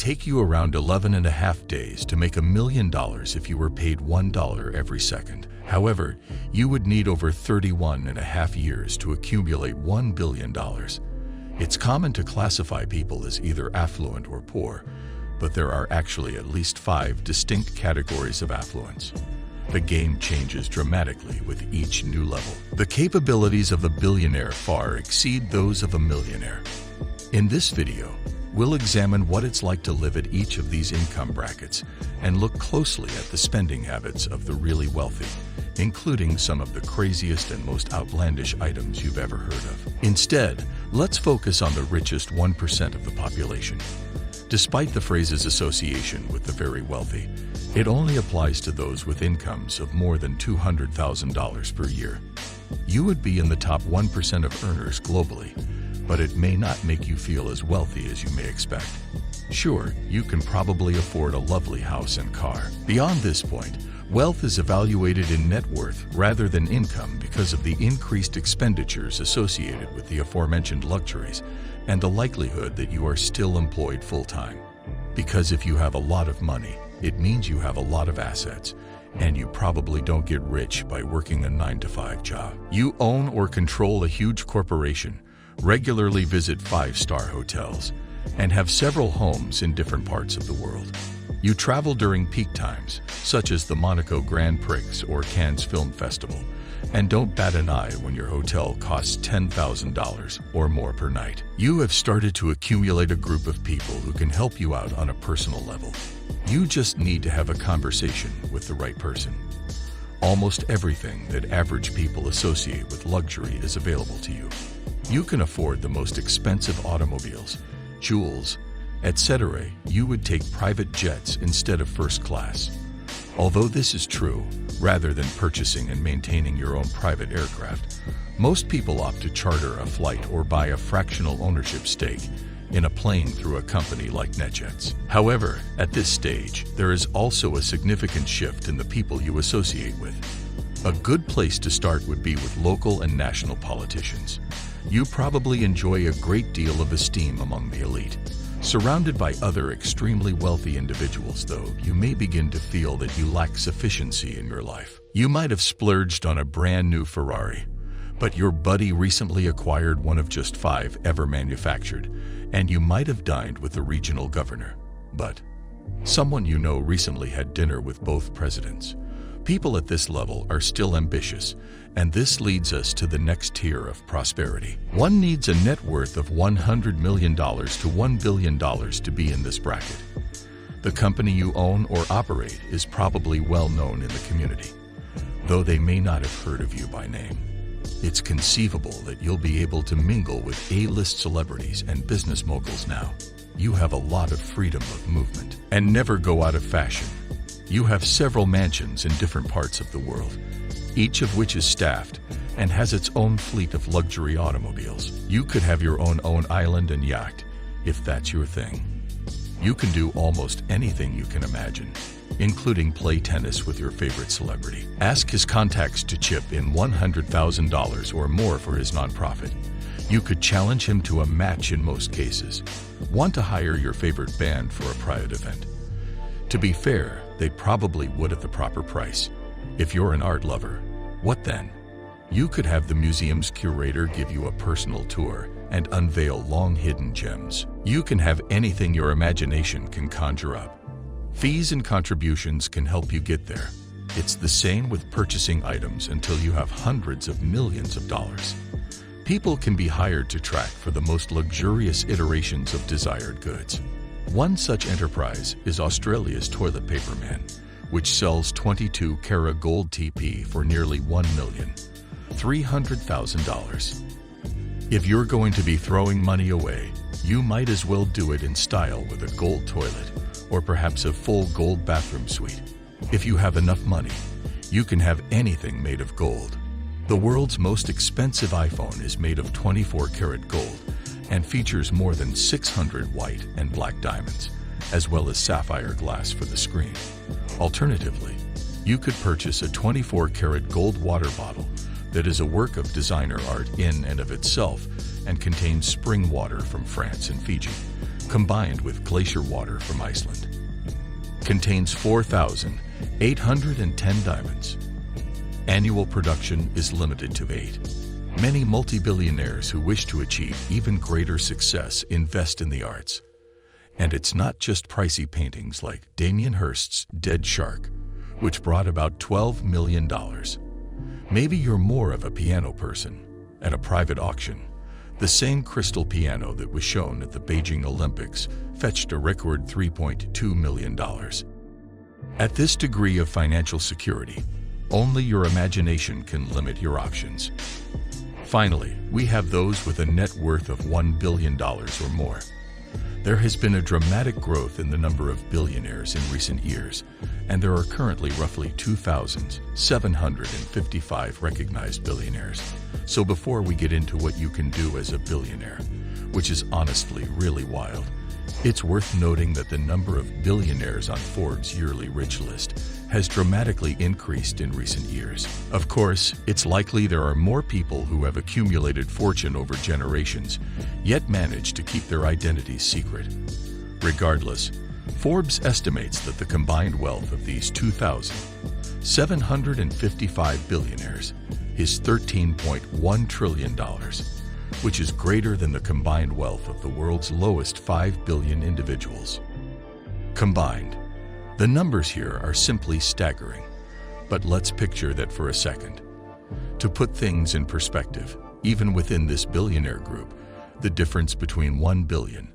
take you around 11.5 days to make $1 million if you were paid $1 every second. However, you would need over 31.5 years to accumulate $1 billion. It's common to classify people as either affluent or poor, but there are actually at least 5 distinct categories of affluence. The game changes dramatically with each new level. The capabilities of a billionaire far exceed those of a millionaire. In this video, we'll examine what it's like to live at each of these income brackets and look closely at the spending habits of the really wealthy, including some of the craziest and most outlandish items you've ever heard of. Instead, let's focus on the richest 1% of the population. Despite the phrase's association with the very wealthy, it only applies to those with incomes of more than $200,000 per year. You would be in the top 1% of earners globally, but it may not make you feel as wealthy as you may expect. Sure, you can probably afford a lovely house and car. Beyond this point, wealth is evaluated in net worth rather than income because of the increased expenditures associated with the aforementioned luxuries and the likelihood that you are still employed full-time. Because if you have a lot of money, it means you have a lot of assets, and you probably don't get rich by working a 9-to-5 job. You own or control a huge corporation, regularly visit 5-star hotels, and have several homes in different parts of the world. You travel during peak times, such as the Monaco Grand Prix or Cannes Film Festival, and don't bat an eye when your hotel costs $10,000 or more per night. You have started to accumulate a group of people who can help you out on a personal level. You just need to have a conversation with the right person. Almost everything that average people associate with luxury is available to you. You can afford the most expensive automobiles, jewels, etc. You would take private jets instead of first class. Although this is true, rather than purchasing and maintaining your own private aircraft, most people opt to charter a flight or buy a fractional ownership stake in a plane through a company like NetJets. However, at this stage, there is also a significant shift in the people you associate with. A good place to start would be with local and national politicians. You probably enjoy a great deal of esteem among the elite. Surrounded by other extremely wealthy individuals, though, you may begin to feel that you lack sufficiency in your life. You might have splurged on a brand new Ferrari, but your buddy recently acquired one of just 5 ever manufactured, and you might have dined with the regional governor. But someone you know recently had dinner with both presidents. People at this level are still ambitious, and this leads us to the next tier of prosperity. One needs a net worth of $100 million to $1 billion to be in this bracket. The company you own or operate is probably well known in the community, though they may not have heard of you by name. It's conceivable that you'll be able to mingle with A-list celebrities and business moguls now. You have a lot of freedom of movement and never go out of fashion. You have several mansions in different parts of the world, each of which is staffed and has its own fleet of luxury automobiles. You could have your own island and yacht, if that's your thing. You can do almost anything you can imagine, including play tennis with your favorite celebrity. Ask his contacts to chip in $100,000 or more for his nonprofit. You could challenge him to a match in most cases. Want to hire your favorite band for a private event? To be fair, they probably would at the proper price. If you're an art lover, what then? You could have the museum's curator give you a personal tour and unveil long-hidden gems. You can have anything your imagination can conjure up. Fees and contributions can help you get there. It's the same with purchasing items until you have hundreds of millions of dollars. People can be hired to track for the most luxurious iterations of desired goods. One such enterprise is Australia's Toilet Paper Man, which sells 22-karat gold TP for nearly $1,300,000. If you're going to be throwing money away, you might as well do it in style with a gold toilet or perhaps a full gold bathroom suite. If you have enough money, you can have anything made of gold. The world's most expensive iPhone is made of 24-karat gold and features more than 600 white and black diamonds, as well as sapphire glass for the screen. Alternatively, you could purchase a 24-karat gold water bottle that is a work of designer art in and of itself and contains spring water from France and Fiji. combined with glacier water from Iceland. Contains 4,810 diamonds. Annual production is limited to 8. Many multi-billionaires who wish to achieve even greater success invest in the arts. And it's not just pricey paintings like Damien Hirst's Dead Shark, which brought about $12 million. Maybe you're more of a piano person. At a private auction, the same crystal piano that was shown at the Beijing Olympics fetched a record $3.2 million. At this degree of financial security, only your imagination can limit your options. Finally, we have those with a net worth of $1 billion or more. There has been a dramatic growth in the number of billionaires in recent years, and there are currently roughly 2,755 recognized billionaires. So before we get into what you can do as a billionaire, which is honestly really wild, it's worth noting that the number of billionaires on Forbes' yearly rich list has dramatically increased in recent years. Of course, it's likely there are more people who have accumulated fortune over generations, yet manage to keep their identities secret. Regardless, Forbes estimates that the combined wealth of these 2,755 billionaires is $13.1 trillion, which is greater than the combined wealth of the world's lowest 5 billion individuals. Combined, the numbers here are simply staggering, but let's picture that for a second. To put things in perspective, even within this billionaire group, the difference between 1 billion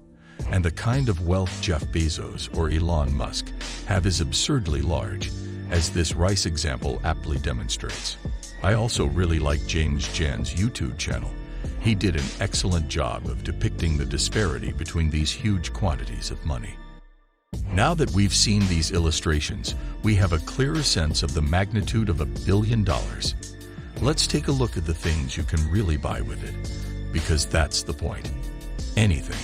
and the kind of wealth Jeff Bezos or Elon Musk have is absurdly large, as this rice example aptly demonstrates. I also really like James Jan's YouTube channel. He did an excellent job of depicting the disparity between these huge quantities of money. Now that we've seen these illustrations, we have a clearer sense of the magnitude of $1 billion. Let's take a look at the things you can really buy with it, because that's the point. Anything.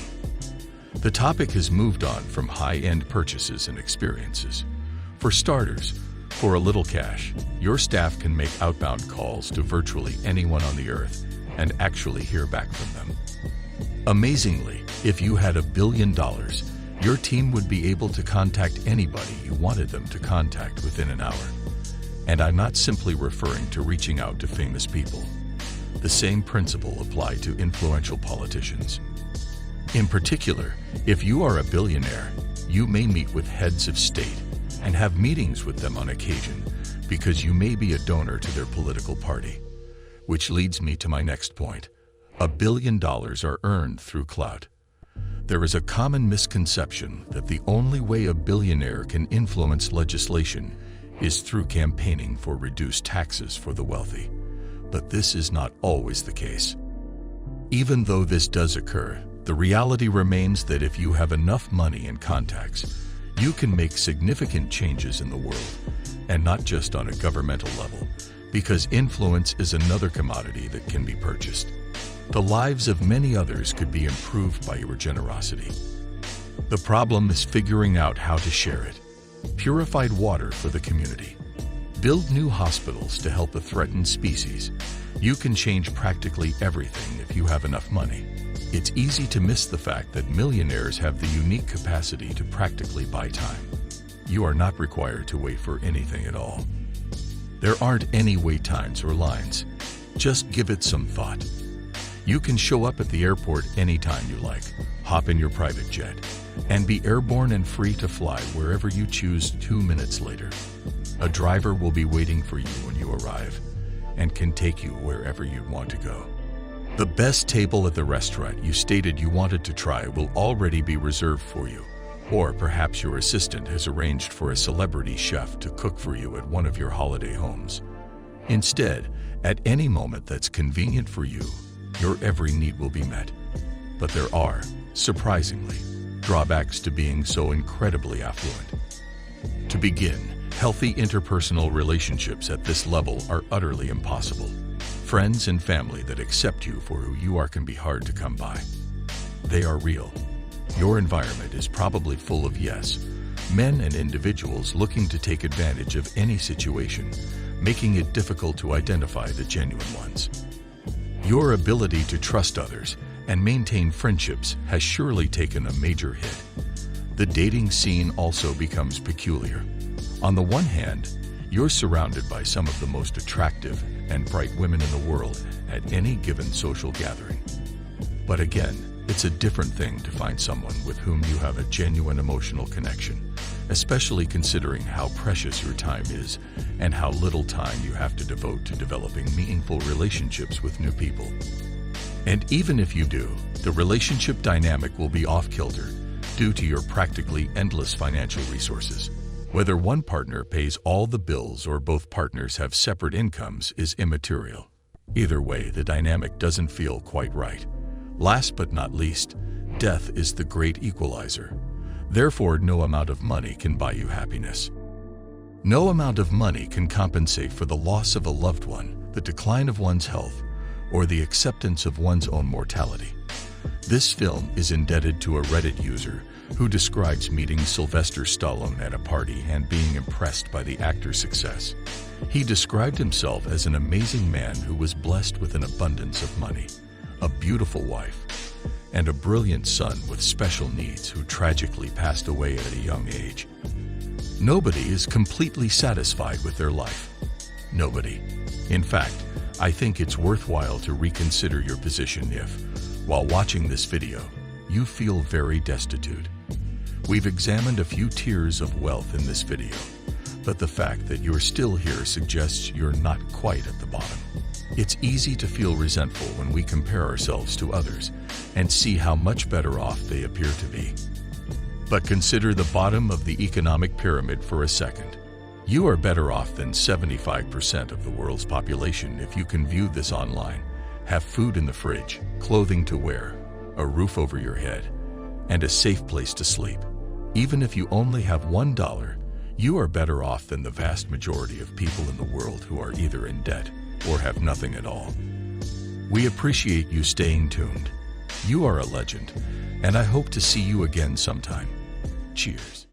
The topic has moved on from high-end purchases and experiences. For starters, for a little cash, your staff can make outbound calls to virtually anyone on the earth and actually hear back from them. Amazingly, if you had $1 billion, your team would be able to contact anybody you wanted them to contact within an hour. And I'm not simply referring to reaching out to famous people. The same principle applies to influential politicians. In particular, if you are a billionaire, you may meet with heads of state and have meetings with them on occasion because you may be a donor to their political party. Which leads me to my next point. $1 billion are earned through clout. There is a common misconception that the only way a billionaire can influence legislation is through campaigning for reduced taxes for the wealthy. But this is not always the case. Even though this does occur, the reality remains that if you have enough money and contacts, you can make significant changes in the world, and not just on a governmental level, because influence is another commodity that can be purchased. The lives of many others could be improved by your generosity. The problem is figuring out how to share it. Purified water for the community. Build new hospitals to help a threatened species. You can change practically everything if you have enough money. It's easy to miss the fact that millionaires have the unique capacity to practically buy time. You are not required to wait for anything at all. There aren't any wait times or lines. Just give it some thought. You can show up at the airport anytime you like, hop in your private jet, and be airborne and free to fly wherever you choose 2 minutes later. A driver will be waiting for you when you arrive and can take you wherever you'd want to go. The best table at the restaurant you stated you wanted to try will already be reserved for you, or perhaps your assistant has arranged for a celebrity chef to cook for you at one of your holiday homes. Instead, at any moment that's convenient for you, your every need will be met. But there are, surprisingly, drawbacks to being so incredibly affluent. To begin, healthy interpersonal relationships at this level are utterly impossible. Friends and family that accept you for who you are can be hard to come by. They are real. Your environment is probably full of men and individuals looking to take advantage of any situation, making it difficult to identify the genuine ones. Your ability to trust others and maintain friendships has surely taken a major hit. The dating scene also becomes peculiar. On the one hand, you're surrounded by some of the most attractive and bright women in the world at any given social gathering. But again, it's a different thing to find someone with whom you have a genuine emotional connection, especially considering how precious your time is and how little time you have to devote to developing meaningful relationships with new people. And even if you do, the relationship dynamic will be off-kilter due to your practically endless financial resources. Whether one partner pays all the bills or both partners have separate incomes is immaterial. Either way, the dynamic doesn't feel quite right. Last but not least, death is the great equalizer. Therefore, no amount of money can buy you happiness. No amount of money can compensate for the loss of a loved one, the decline of one's health, or the acceptance of one's own mortality. This film is indebted to a Reddit user who describes meeting Sylvester Stallone at a party and being impressed by the actor's success. He described himself as an amazing man who was blessed with an abundance of money, a beautiful wife, and a brilliant son with special needs who tragically passed away at a young age. Nobody is completely satisfied with their life. Nobody. In fact, I think it's worthwhile to reconsider your position if, while watching this video, you feel very destitute. We've examined a few tiers of wealth in this video, but the fact that you're still here suggests you're not quite at the bottom. It's easy to feel resentful when we compare ourselves to others and see how much better off they appear to be. But consider the bottom of the economic pyramid for a second. You are better off than 75% of the world's population if you can view this online, have food in the fridge, clothing to wear, a roof over your head, and a safe place to sleep. Even if you only have $1, you are better off than the vast majority of people in the world who are either in debt or have nothing at all. We appreciate you staying tuned. You are a legend, and I hope to see you again sometime. Cheers.